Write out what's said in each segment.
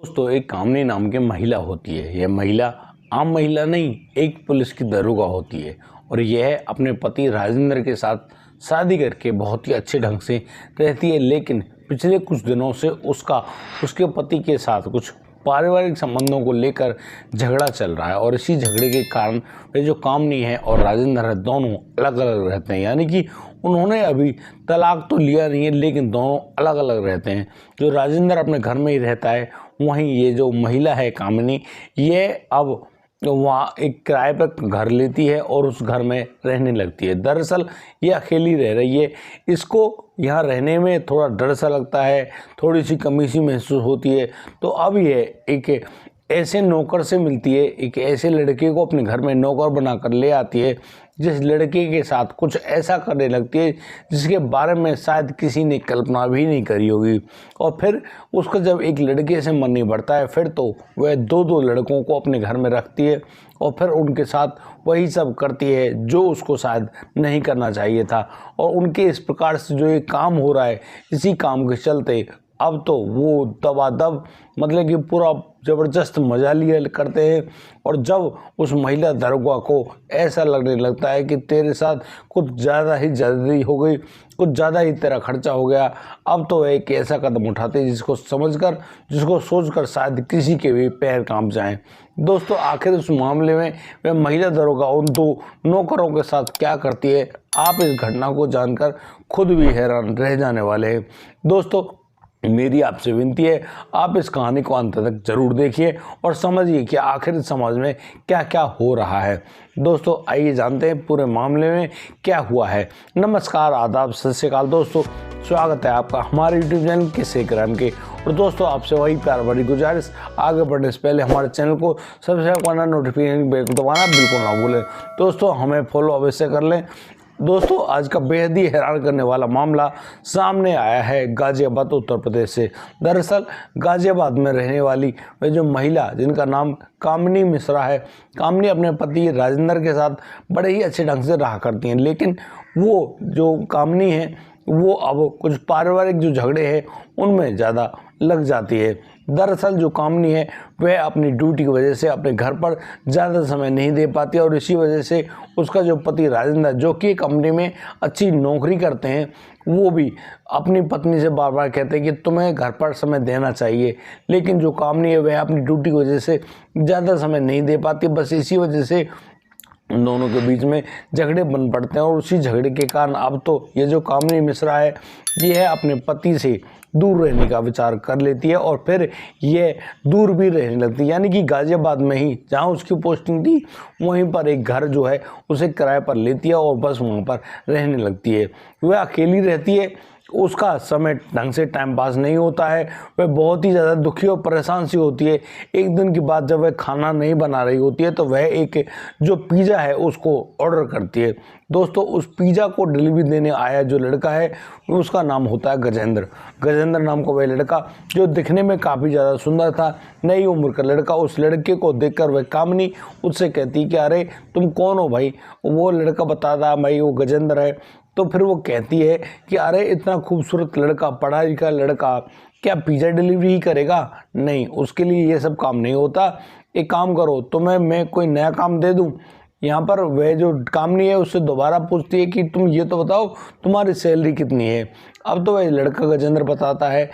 दोस्तों एक कामिनी नाम की महिला होती है। यह महिला आम महिला नहीं, एक पुलिस की दरोगा होती है और यह अपने पति राजेंद्र के साथ शादी करके बहुत ही अच्छे ढंग से रहती है। लेकिन पिछले कुछ दिनों से उसके पति के साथ कुछ पारिवारिक संबंधों को लेकर झगड़ा चल रहा है और इसी झगड़े के कारण वे जो कामिनी है और राजेंद्र है दोनों अलग अलग रहते हैं। यानी कि उन्होंने अभी तलाक तो लिया नहीं है, लेकिन दोनों अलग अलग रहते हैं। जो राजेंद्र अपने घर में ही रहता है, वहीं ये जो महिला है कामिनी, ये अब वहाँ एक किराए पर घर लेती है और उस घर में रहने लगती है। दरअसल ये अकेली रह रही है, इसको यहाँ रहने में थोड़ा डर सा लगता है, थोड़ी सी कमी सी महसूस होती है। तो अब ये एक ऐसे नौकर से मिलती है, एक ऐसे लड़के को अपने घर में नौकर बनाकर ले आती है जिस लड़के के साथ कुछ ऐसा करने लगती है जिसके बारे में शायद किसी ने कल्पना भी नहीं करी होगी। और फिर उसका जब एक लड़के से मन नहीं बढ़ता है, फिर तो वह दो लड़कों को अपने घर में रखती है और फिर उनके साथ वही सब करती है जो उसको शायद नहीं करना चाहिए था। और उनके इस प्रकार से जो ये काम हो रहा है, इसी काम के चलते अब तो वो दबादब मतलब कि पूरा ज़बरदस्त मजा लिया करते हैं। और जब उस महिला दरोगा को ऐसा लगने लगता है कि तेरे साथ कुछ ज़्यादा ही ज़्यादती हो गई, कुछ ज़्यादा ही तेरा खर्चा हो गया, अब तो एक ऐसा कदम उठाते हैं जिसको सोचकर शायद किसी के भी पैर कांप जाएं। दोस्तों आखिर उस मामले में वह महिला दरोगा उन दो नौकरों के साथ क्या करती है, आप इस घटना को जानकर खुद भी हैरान रह जाने वाले हैं। दोस्तों मेरी आपसे विनती है, आप इस कहानी को अंत तक जरूर देखिए और समझिए कि आखिर समाज में क्या क्या हो रहा है। दोस्तों आइए जानते हैं पूरे मामले में क्या हुआ है। नमस्कार, आदाब, सत श्री अकाल। दोस्तों स्वागत है आपका हमारे YouTube चैनल किस्से क्राइम के। और दोस्तों आपसे वही प्यार भरी गुजारिश, आगे बढ़ने से पहले हमारे चैनल को सब्सक्राइब करना, नोटिफिकेशन बेल को दबाना बिल्कुल ना भूलें। दोस्तों हमें फॉलो अवश्य कर लें। दोस्तों आज का बेहद ही हैरान करने वाला मामला सामने आया है गाजियाबाद उत्तर प्रदेश से। दरअसल गाजियाबाद में रहने वाली वह जो महिला जिनका नाम कामिनी मिश्रा है, कामिनी अपने पति राजेंद्र के साथ बड़े ही अच्छे ढंग से रहा करती हैं। लेकिन वो जो कामिनी है वो अब कुछ पारिवारिक जो झगड़े हैं उनमें ज़्यादा लग जाती है। दरअसल जो कामिनी है वह अपनी ड्यूटी की वजह से अपने घर पर ज़्यादा समय नहीं दे पाती और इसी वजह से उसका जो पति राजेंद्र, जो कि कंपनी में अच्छी नौकरी करते हैं, वो भी अपनी पत्नी से बार बार कहते हैं कि तुम्हें घर पर समय देना चाहिए। लेकिन जो कामिनी है वह अपनी ड्यूटी की वजह से ज़्यादा समय नहीं दे पाती। बस इसी वजह से उन दोनों के बीच में झगड़े बन पड़ते हैं और उसी झगड़े के कारण अब तो ये जो कामिनी मिश्रा है ये है अपने पति से दूर रहने का विचार कर लेती है और फिर ये दूर भी रहने लगती है। यानी कि गाजियाबाद में ही जहाँ उसकी पोस्टिंग थी वहीं पर एक घर जो है उसे किराए पर लेती है और बस वहाँ पर रहने लगती है। वह अकेली रहती है, उसका समय ढंग से टाइम पास नहीं होता है, वह बहुत ही ज़्यादा दुखी और परेशान सी होती है। एक दिन की बात जब वह खाना नहीं बना रही होती है तो वह एक जो पिज़्ज़ा है उसको ऑर्डर करती है। दोस्तों उस पिज़्ज़ा को डिलीवरी देने आया जो लड़का है उसका नाम होता है गजेंद्र नाम का वह लड़का, जो दिखने में काफ़ी ज़्यादा सुंदर था, नई उम्र का लड़का। उस लड़के को देखकर वह कामिनी उससे कहती कि अरे तुम कौन हो भाई। वो लड़का बताता भाई वो गजेंद्र है। तो फिर वो कहती है कि अरे इतना खूबसूरत लड़का, पढ़ा लिखा लड़का, क्या पिज़्ज़ा डिलीवरी ही करेगा? नहीं, उसके लिए ये सब काम नहीं होता। एक काम करो, तुम्हें मैं कोई नया काम दे दूं। यहाँ पर वह जो कामिनी है उससे दोबारा पूछती है कि तुम ये तो बताओ तुम्हारी सैलरी कितनी है। अब तो वह लड़का गजेंद्र बताता है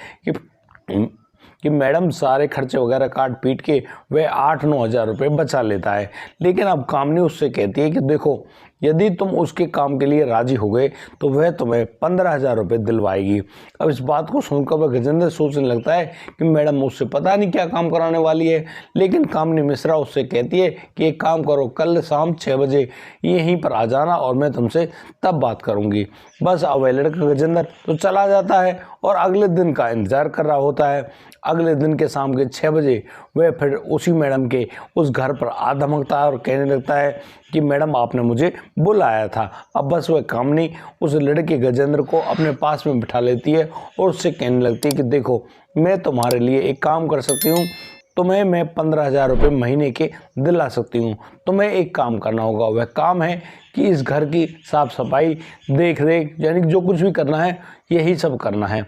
कि मैडम सारे खर्चे वगैरह काट पीट के वह 8-9 हज़ार रुपये बचा लेता है। लेकिन अब कामिनी उससे कहती है कि देखो यदि तुम उसके काम के लिए राजी हो गए तो वह तुम्हें 15,000 रुपये दिलवाएगी। अब इस बात को सुनकर वह गजेंद्र सोचने लगता है कि मैडम मुझसे पता नहीं क्या काम कराने वाली है। लेकिन कामिनी मिश्रा उससे कहती है कि एक काम करो, कल शाम 6 बजे यहीं पर आ जाना और मैं तुमसे तब बात करूंगी। बस अब वह लड़का गजेंद्र तो चला जाता है और अगले दिन का इंतजार कर रहा होता है। अगले दिन के शाम के 6 बजे वह फिर उसी मैडम के उस घर पर आ धमकता है और कहने लगता है कि मैडम आपने मुझे बुलाया था। अब बस वह कामिनी उस लड़के गजेंद्र को अपने पास में बिठा लेती है और उससे कहने लगती है कि देखो मैं तुम्हारे लिए एक काम कर सकती हूँ, तुम्हें मैं 15,000 रुपये महीने के दिला सकती हूँ। तुम्हें एक काम करना होगा, वह काम है कि इस घर की साफ सफाई, देख रेख, यानी जो कुछ भी करना है यही सब करना है।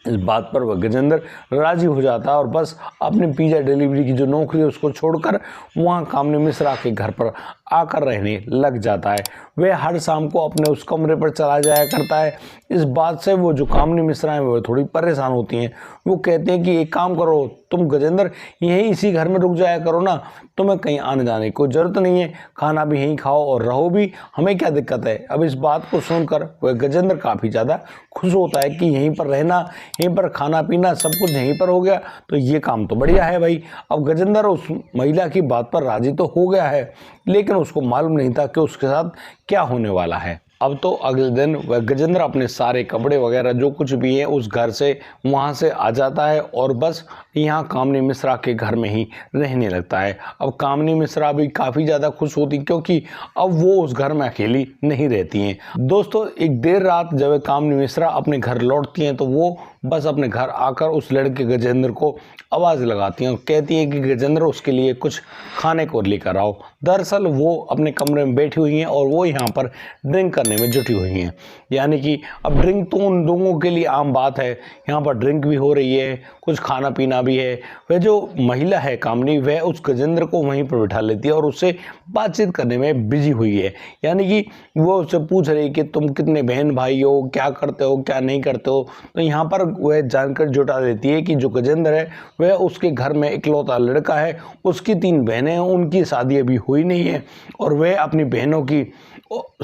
इस बात पर वह गजेंद्र राजी हो जाता है और बस अपने पिज़्ज़ा डिलीवरी की जो नौकरी है उसको छोड़कर वहाँ कामिनी मिश्रा के घर पर आकर रहने लग जाता है। वह हर शाम को अपने उस कमरे पर चला जाया करता है। इस बात से वो जो कामिनी मिश्रा हैं वो थोड़ी परेशान होती हैं। वो कहते हैं कि एक काम करो, तुम गजेंद्र यहीं इसी घर में रुक जाया करो ना, तुम्हें कहीं आने जाने की कोई ज़रूरत नहीं है, खाना भी यहीं खाओ और रहो भी, हमें क्या दिक्कत है। अब इस बात को सुनकर वह गजेंद्र काफ़ी ज़्यादा खुश होता है कि यहीं पर रहना, यहीं पर खाना पीना सब कुछ यहीं पर हो गया, तो ये काम तो बढ़िया है भाई। अब गजेंद्र उस महिला की बात पर राजी तो हो गया है, लेकिन उसको मालूम नहीं था कि उसके साथ क्या होने वाला है। अब तो अगले दिन वह गजेंद्र अपने सारे कपड़े वगैरह जो कुछ भी है उस घर से वहाँ से आ जाता है और बस यहाँ कामिनी मिश्रा के घर में ही रहने लगता है। अब कामिनी मिश्रा भी काफ़ी ज़्यादा खुश होती क्योंकि अब वो उस घर में अकेली नहीं रहती हैं। दोस्तों, एक देर रात जब कामिनी मिश्रा अपने घर लौटती हैं तो वो बस अपने घर आकर उस लड़के गजेंद्र को आवाज़ लगाती हैं और कहती हैं कि गजेंद्र उसके लिए कुछ खाने को लेकर आओ। दरअसल वो अपने कमरे में बैठी हुई हैं और वो यहाँ पर ड्रिंक करने में जुटी हुई हैं। यानी कि अब ड्रिंक तो उन लोगों के लिए आम बात है, यहाँ पर ड्रिंक भी हो रही है, कुछ खाना पीना भी है। वह जो महिला है कामिनी, वह उस गजेंद्र को वहीं पर बिठा लेती है और उससे बातचीत करने में बिजी हुई है। यानी कि वो उससे पूछ रही कि तुम कितने बहन भाई हो, क्या करते हो, क्या नहीं करते हो। तो यहाँ पर वह जानकारी जुटा देती है कि जो गजेंद्र है वह उसके घर में इकलौता लड़का है, उसकी 3 बहनें हैं, उनकी शादी अभी हुई नहीं है और वह अपनी बहनों की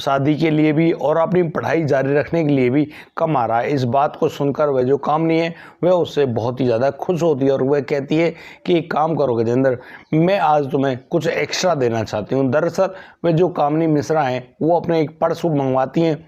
शादी के लिए भी और अपनी पढ़ाई जारी रखने के लिए भी कमा रहा है। इस बात को सुनकर वह जो कामिनी है वह उससे बहुत ही ज़्यादा खुश होती है और वह कहती है कि एक काम करो गजेंद्र, मैं आज तुम्हें कुछ एक्स्ट्रा देना चाहती हूँ। दरअसल वह जो कामिनी मिश्रा हैं वो अपने एक पर्स मंगवाती हैं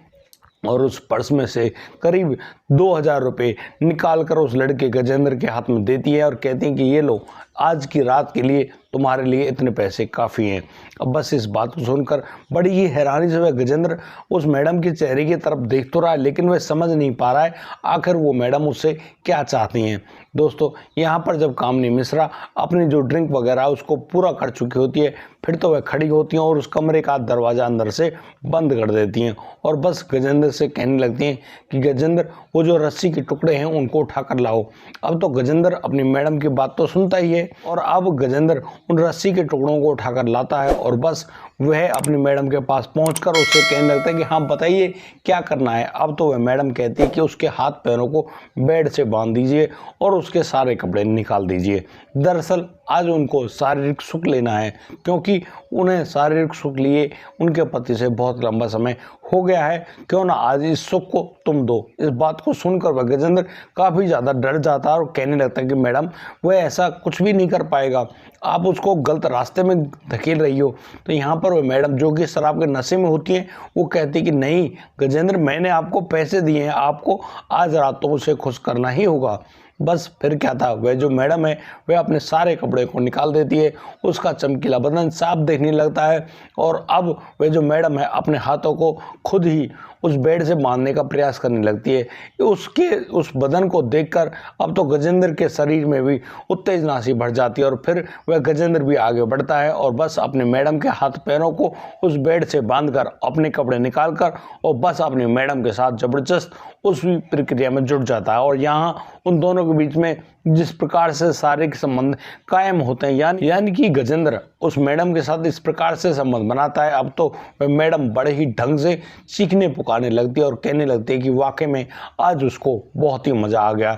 और उस पर्स में से करीब 2000 रुपये निकाल कर उस लड़के गजेंद्र के हाथ में देती है और कहती हैं कि ये लो, आज की रात के लिए तुम्हारे लिए इतने पैसे काफ़ी हैं। अब बस इस बात को सुनकर बड़ी ही हैरानी से वह गजेंद्र उस मैडम के चेहरे की तरफ देख तो रहा है, लेकिन वह समझ नहीं पा रहा है आखिर वो मैडम उससे क्या चाहती हैं। दोस्तों, यहाँ पर जब कामिनी मिश्रा अपनी जो ड्रिंक वगैरह उसको पूरा कर चुकी होती है, फिर तो वह खड़ी होती हैं और उस कमरे का दरवाज़ा अंदर से बंद कर देती हैं और बस गजेंद्र से कहने लगती हैं कि गजेंद्र वो जो रस्सी के टुकड़े हैं उनको उठाकर लाओ। अब तो गजेंद्र अपनी मैडम की बात तो सुनता ही है और अब गजेंद्र उन रस्सी के टुकड़ों को उठाकर लाता है और बस वह अपनी मैडम के पास पहुंचकर उससे कहने लगता है कि हाँ बताइए क्या करना है। अब तो वह मैडम कहती है कि उसके हाथ पैरों को बेड से बांध दीजिए और उसके सारे कपड़े निकाल दीजिए। दरअसल आज उनको शारीरिक सुख लेना है क्योंकि उन्हें शारीरिक सुख लिए उनके पति से बहुत लंबा समय हो गया है, क्यों ना आज इस सुख को तुम दो। इस बात को सुनकर वह गजेंद्र काफ़ी ज़्यादा डर जाता है और कहने लगता है कि मैडम वह ऐसा कुछ भी नहीं कर पाएगा, आप उसको गलत रास्ते में धकेल रही हो। तो यहाँ पर वह मैडम जो कि शराब के नशे में होती हैं वो कहती कि नहीं गजेंद्र, मैंने आपको पैसे दिए हैं, आपको आज रात तो उसे खुश करना ही होगा। बस फिर क्या था, वह जो मैडम है वह अपने सारे कपड़े को निकाल देती है, उसका चमकीला बदन साफ देखने लगता है और अब वह जो मैडम है अपने हाथों को खुद ही उस बेड से बांधने का प्रयास करने लगती है। उसके उस बदन को देखकर अब तो गजेंद्र के शरीर में भी उत्तेजना सी बढ़ जाती है और फिर वह गजेंद्र भी आगे बढ़ता है और बस अपने मैडम के हाथ पैरों को उस बेड से बांधकर अपने कपड़े निकालकर और बस अपनी मैडम के साथ जबरदस्त उस प्रक्रिया में जुट जाता है। और यहाँ उन दोनों के बीच में जिस प्रकार से शारीरिक संबंध कायम होते हैं, यानी कि गजेंद्र उस मैडम के साथ इस प्रकार से संबंध बनाता है, अब तो वह मैडम बड़े ही ढंग से चीखने पुकारने लगती है और कहने लगती है कि वाकई में आज उसको बहुत ही मज़ा आ गया।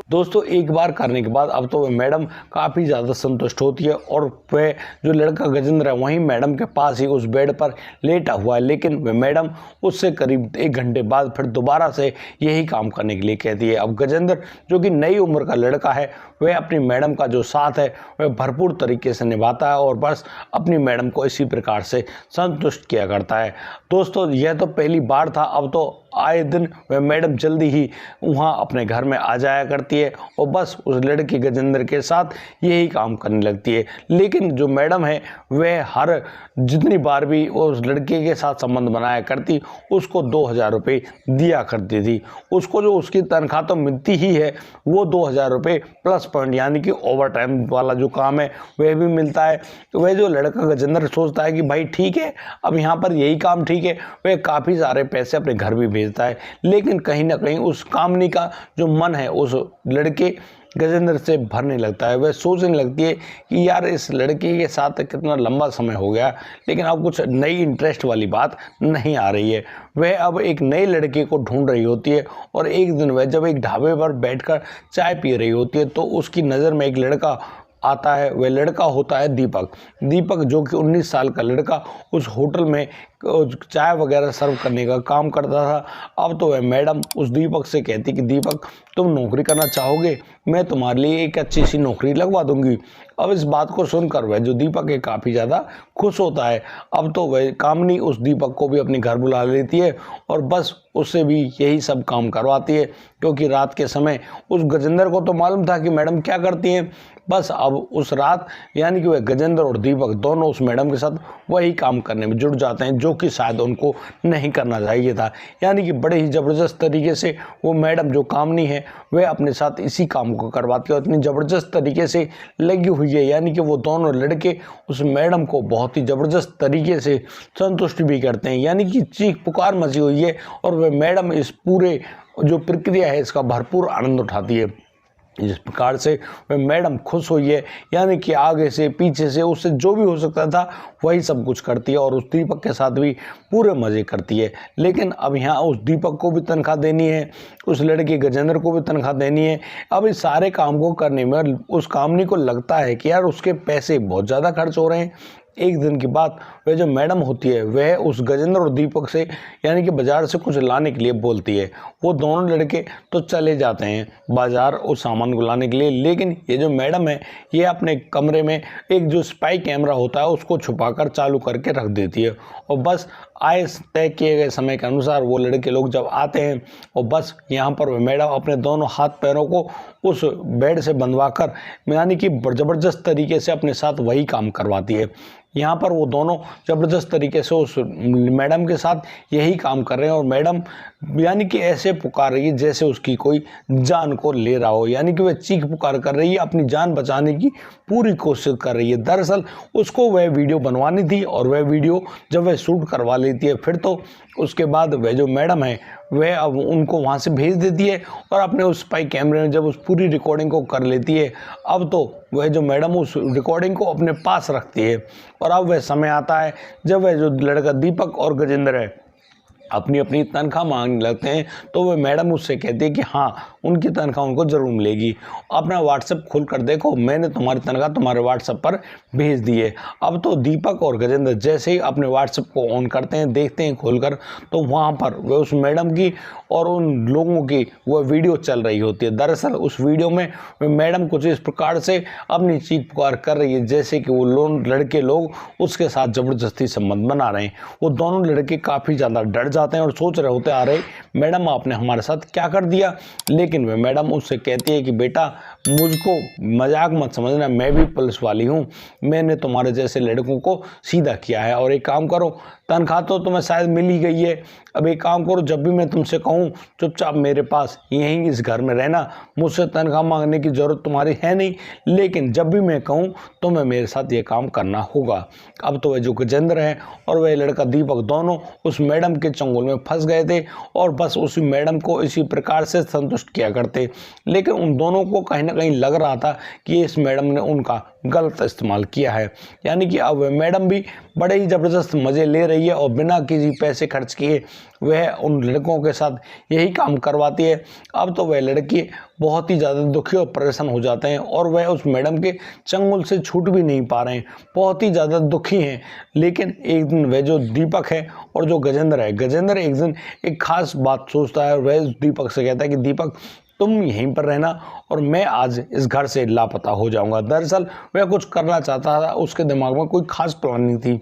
दोस्तों, एक बार करने के बाद अब तो वह मैडम काफ़ी ज़्यादा संतुष्ट होती है और वह जो लड़का गजेंद्र है वहीं मैडम के पास ही उस बेड पर लेटा हुआ है, लेकिन वह मैडम उससे करीब 1 घंटे बाद फिर दोबारा से यही काम करने के लिए कहती है। अब गजेंद्र जो कि नई उम्र का लड़का है वह अपनी मैडम का जो साथ है वह भरपूर तरीके से निभाता है और बस अपनी मैडम को इसी प्रकार से संतुष्ट किया करता है। दोस्तों, यह तो पहली बार था, अब तो आए दिन वह मैडम जल्दी ही वहाँ अपने घर में आ जाया करती है और बस उस लड़के गजेंद्र के साथ यही काम करने लगती है। लेकिन जो मैडम है वह हर जितनी बार भी उस लड़के के साथ संबंध बनाया करती उसको 2000 रुपये दिया करती थी। उसको जो उसकी तनख्वाह तो मिलती ही है, वो 2000 रुपये प्लस पॉइंट यानी कि ओवर टाइम वाला जो काम है वह भी मिलता है। तो वह जो लड़का गजेंद्र सोचता है कि भाई ठीक है, अब यहाँ पर यही काम ठीक है, वह काफ़ी सारे पैसे अपने घर भी भेज भेजता है, लेकिन कहीं ना कहीं उस कामनी का जो मन है उस लड़के गजेंद्र से भरने लगता है। वह सोचने लगती है कि यार इस लड़के के साथ कितना लंबा समय हो गया, लेकिन अब कुछ नई इंटरेस्ट वाली बात नहीं आ रही है। वह अब एक नए लड़के को ढूंढ रही होती है और एक दिन वह जब एक ढाबे पर बैठकर चाय पी रही होती है तो उसकी नज़र में एक लड़का आता है। वह लड़का होता है दीपक। दीपक जो कि 19 साल का लड़का उस होटल में चाय वगैरह सर्व करने का काम करता था। अब तो वह मैडम उस दीपक से कहती कि दीपक तुम नौकरी करना चाहोगे, मैं तुम्हारे लिए एक अच्छी सी नौकरी लगवा दूंगी। अब इस बात को सुनकर वह जो दीपक है काफ़ी ज़्यादा खुश होता है। अब तो वह कामनी उस दीपक को भी अपने घर बुला लेती है और बस उससे भी यही सब काम करवाती है, क्योंकि रात के समय उस गजेंद्र को तो मालूम था कि मैडम क्या करती हैं। बस अब उस रात यानी कि वह गजेंद्र और दीपक दोनों उस मैडम के साथ वही काम करने में जुड़ जाते हैं जो कि शायद उनको नहीं करना चाहिए था। यानी कि बड़े ही ज़बरदस्त तरीके से वो मैडम जो कामनी है वह अपने साथ इसी काम को करवाती है और इतनी ज़बरदस्त तरीके से लगी हुई है। यानी कि वो दोनों लड़के उस मैडम को बहुत ही ज़बरदस्त तरीके से संतुष्ट भी करते हैं। यानी कि चीख पुकार मची हुई है और वह मैडम इस पूरे जो प्रक्रिया है इसका भरपूर आनंद उठाती है। जिस प्रकार से वह मैडम खुश हुई है, यानी कि आगे से पीछे से उससे जो भी हो सकता था वही सब कुछ करती है और उस दीपक के साथ भी पूरे मज़े करती है। लेकिन अब यहाँ उस दीपक को भी तनख्वाह देनी है, उस लड़के गजेंद्र को भी तनख्वाह देनी है। अब इस सारे काम को करने में उस कामनी को लगता है कि यार उसके पैसे बहुत ज़्यादा खर्च हो रहे हैं। एक दिन की बात, वह जो मैडम होती है वह उस गजेंद्र और दीपक से यानी कि बाज़ार से कुछ लाने के लिए बोलती है। वो दोनों लड़के तो चले जाते हैं बाज़ार उस सामान को लाने के लिए, लेकिन ये जो मैडम है ये अपने कमरे में एक जो स्पाई कैमरा होता है उसको छुपाकर चालू करके रख देती है और बस आए तय किए गए समय के अनुसार वो लड़के लोग जब आते हैं और बस यहाँ पर वह मैडम अपने दोनों हाथ पैरों को उस बेड से बंधवाकर यानी कि ज़बरदस्त तरीके से अपने साथ वही काम करवाती है। यहाँ पर वो दोनों ज़बरदस्त तरीके से उस मैडम के साथ यही काम कर रहे हैं और मैडम यानी कि ऐसे पुकार रही है जैसे उसकी कोई जान को ले रहा हो। यानी कि वह चीख पुकार कर रही है, अपनी जान बचाने की पूरी कोशिश कर रही है। दरअसल उसको वह वीडियो बनवानी थी और वह वीडियो जब वह शूट करवा लेती है फिर तो उसके बाद वह जो मैडम है वह अब उनको वहाँ से भेज देती है और अपने उस स्पाई कैमरे में जब उस पूरी रिकॉर्डिंग को कर लेती है, अब तो वह जो मैडम उस रिकॉर्डिंग को अपने पास रखती है और अब वह समय आता है जब वह जो लड़का दीपक और गजेंद्र है अपनी अपनी तनख्वाह मांगने लगते हैं। तो वह मैडम उससे कहती है कि हाँ उनकी तनख्वाह उनको ज़रूर मिलेगी, अपना व्हाट्सएप खोल कर देखो, मैंने तुम्हारी तनख्वाह तुम्हारे व्हाट्सएप पर भेज दी है। अब तो दीपक और गजेंद्र जैसे ही अपने व्हाट्सएप को ऑन करते हैं, देखते हैं खोलकर, तो वहाँ पर वह उस मैडम की और उन लोगों की वह वीडियो चल रही होती है। दरअसल उस वीडियो में वह मैडम कुछ इस प्रकार से अपनी चीख पुकार कर रही है जैसे कि वो लड़के लोग उसके साथ ज़बरदस्ती संबंध बना रहे हैं। वो दोनों लड़के काफ़ी ज़्यादा डर जाते हैं और सोच रहे होते आ रहे मैडम आपने हमारे साथ क्या कर दिया। लेकिन वह मैडम उससे कहती है कि बेटा मुझको मजाक मत समझना, मैं भी पुलिस वाली हूँ, मैंने तुम्हारे जैसे लड़कों को सीधा किया है और एक काम करो, तनख्वाह तो तुम्हें शायद मिल ही गई है, अब एक काम करो जब भी मैं तुमसे कहूँ चुपचाप मेरे पास यहीं इस घर में रहना, मुझसे तनख्वाह मांगने की ज़रूरत तुम्हारी है नहीं, लेकिन जब भी मैं कहूँ तुम्हें मेरे साथ ये काम करना होगा। अब तो वह जो गजेंद्र है और वह लड़का दीपक दोनों उस मैडम के चंगुल में फंस गए थे और बस उसी मैडम को इसी प्रकार से संतुष्ट किया करते। लेकिन उन दोनों को कहीं ना कहीं लग रहा था कि इस मैडम ने उनका गलत इस्तेमाल किया है। यानी कि अब वह मैडम भी बड़े ही ज़बरदस्त मज़े ले रही है और बिना किसी पैसे खर्च किए वह उन लड़कों के साथ यही काम करवाती है। अब तो वह लड़के बहुत ही ज़्यादा दुखी और परेशान हो जाते हैं और वह उस मैडम के चंगुल से छूट भी नहीं पा रहे हैं, बहुत ही ज़्यादा दुखी हैं। लेकिन एक दिन वह जो दीपक है और जो गजेंद्र है, गजेंद्र एक दिन एक खास बात सोचता है। वह दीपक से कहता है कि दीपक तुम यहीं पर रहना और मैं आज इस घर से लापता हो जाऊंगा। दरअसल वह कुछ करना चाहता था, उसके दिमाग में कोई खास प्लानिंग थी।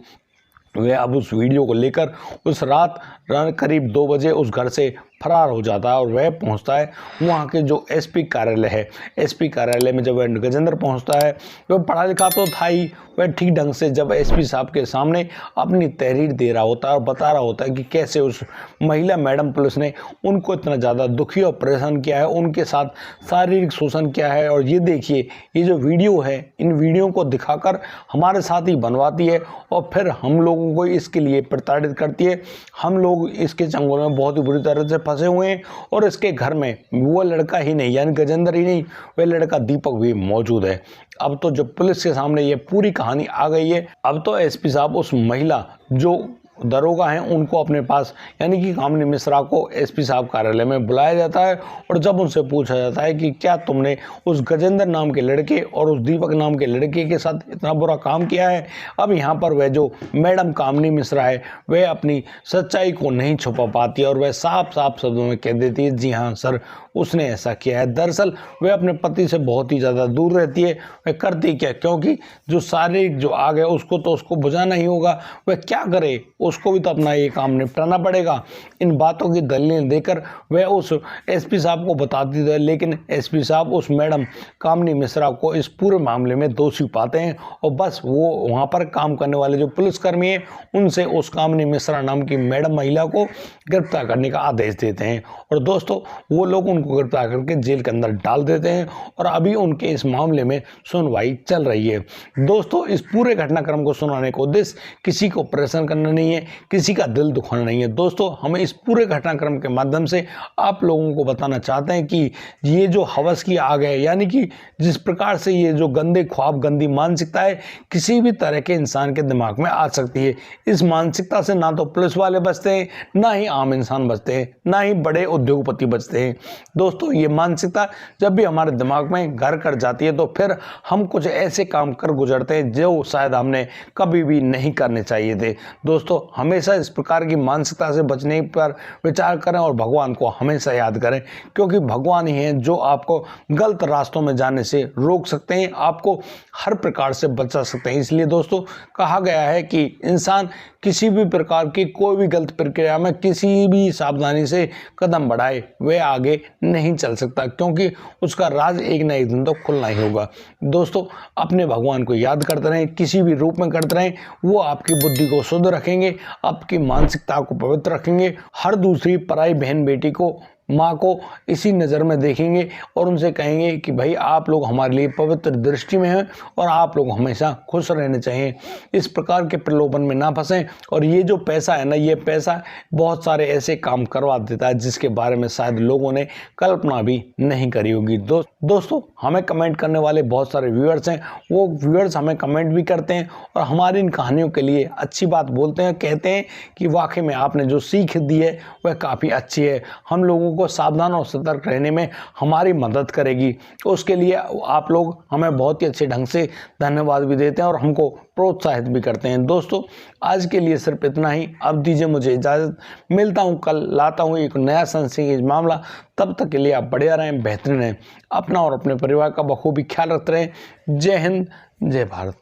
वह अब उस वीडियो को लेकर उस रात करीब 2 बजे उस घर से फरार हो जाता है और वह पहुंचता है वहां के जो एसपी कार्यालय है। एसपी कार्यालय में जब वह गजेंद्र पहुंचता है, वह पढ़ा लिखा तो था ही, वह ठीक ढंग से जब एसपी साहब के सामने अपनी तहरीर दे रहा होता है और बता रहा होता है कि कैसे उस महिला मैडम पुलिस ने उनको इतना ज़्यादा दुखी और परेशान किया है, उनके साथ शारीरिक शोषण किया है। और ये देखिए, ये जो वीडियो है, इन वीडियो को दिखाकर हमारे साथ ही बनवाती है और फिर हम लोगों को इसके लिए प्रताड़ित करती है। हम लोग इसके चंगुल में बहुत ही बुरी तरह से फंसे हुए हैं और इसके घर में वो लड़का ही नहीं, यानी गजेंद्र ही नहीं, वह लड़का दीपक भी मौजूद है। अब तो जब पुलिस के सामने ये पूरी कहानी आ गई है, अब तो एसपी साहब उस महिला जो दरोगा हैं उनको अपने पास, यानी कि कामिनी मिश्रा को एसपी साहब कार्यालय में बुलाया जाता है और जब उनसे पूछा जाता है कि क्या तुमने उस गजेंद्र नाम के लड़के और उस दीपक नाम के लड़के के साथ इतना बुरा काम किया है। अब यहाँ पर वह जो मैडम कामिनी मिश्रा है वह अपनी सच्चाई को नहीं छुपा पाती और वह साफ साफ शब्दों में कह देती है, जी हाँ सर, उसने ऐसा किया है। दरअसल वह अपने पति से बहुत ही ज़्यादा दूर रहती है। वह करती क्या, क्योंकि जो शारीरिक जो आग है उसको तो उसको बुझाना ही होगा। वह क्या करे, उसको भी तो अपना ये काम निपटाना पड़ेगा। इन बातों की दलीलें देकर वह उस एसपी साहब को बताती है, लेकिन एसपी साहब उस मैडम कामिनी मिश्रा को इस पूरे मामले में दोषी पाते हैं और बस वो वहाँ पर काम करने वाले जो पुलिसकर्मी हैं उनसे उस कामिनी मिश्रा नाम की मैडम महिला को गिरफ्तार करने का आदेश देते हैं। और दोस्तों, वो लोग उनको गिरफ्तार करके जेल के अंदर डाल देते हैं और अभी उनके इस मामले में सुनवाई चल रही है। दोस्तों, इस पूरे घटनाक्रम को सुनाने का उद्देश्य किसी को परेशान करना नहीं है, किसी का दिल दुखाना नहीं है। दोस्तों, हमें इस पूरे घटनाक्रम के माध्यम से आप लोगों को बताना चाहते हैं कि ये जो हवस की आग है, यानी कि जिस प्रकार से ये जो गंदे ख्वाब, गंदी मानसिकता है, किसी भी तरह के इंसान के दिमाग में आ सकती है। इस मानसिकता से ना तो पुलिस वाले बचते हैं, ना ही आम इंसान बचते हैं, ना ही बड़े उद्योगपति बचते हैं। दोस्तों, ये मानसिकता जब भी हमारे दिमाग में घर कर जाती है तो फिर हम कुछ ऐसे काम कर गुजरते हैं जो शायद हमने कभी भी नहीं करने चाहिए थे। दोस्तों, हमेशा इस प्रकार की मानसिकता से बचने पर विचार करें और भगवान को हमेशा याद करें, क्योंकि भगवान ही हैं जो आपको गलत रास्तों में जाने से रोक सकते हैं, आपको हर प्रकार से बचा सकते हैं। इसलिए दोस्तों, कहा गया है कि इंसान किसी भी प्रकार की कोई भी गलत प्रक्रिया में किसी भी सावधानी से कदम बढ़ाए वह आगे नहीं चल सकता, क्योंकि उसका राज एक ना एक दिन तो खुलना ही होगा। दोस्तों, अपने भगवान को याद करते रहें, किसी भी रूप में करते रहें, वो आपकी बुद्धि को शुद्ध रखेंगे, आपकी मानसिकता को पवित्र रखेंगे। हर दूसरी पराई बहन बेटी को, माँ को इसी नज़र में देखेंगे और उनसे कहेंगे कि भाई आप लोग हमारे लिए पवित्र दृष्टि में हैं और आप लोग हमेशा खुश रहने चाहिए। इस प्रकार के प्रलोभन में ना फंसें। और ये जो पैसा है ना, ये पैसा बहुत सारे ऐसे काम करवा देता है जिसके बारे में शायद लोगों ने कल्पना भी नहीं करी होगी। दोस्तों, हमें कमेंट करने वाले बहुत सारे व्यूअर्स हैं, वो व्यूअर्स हमें कमेंट भी करते हैं और हमारी इन कहानियों के लिए अच्छी बात बोलते हैं, कहते हैं कि वाकई में आपने जो सीख दी है वह काफ़ी अच्छी है, हम लोगों को सावधान और सतर्क रहने में हमारी मदद करेगी। उसके लिए आप लोग हमें बहुत ही अच्छे ढंग से धन्यवाद भी देते हैं और हमको प्रोत्साहित भी करते हैं। दोस्तों, आज के लिए सिर्फ इतना ही। अब दीजिए मुझे इजाज़त, मिलता हूँ कल, लाता हूँ एक नया सनसनीखेज मामला। तब तक के लिए आप बढ़िया रहें, बेहतरीन रहें, अपना और अपने परिवार का बखूबी ख्याल रखते रहें। जय हिंद, जय भारत।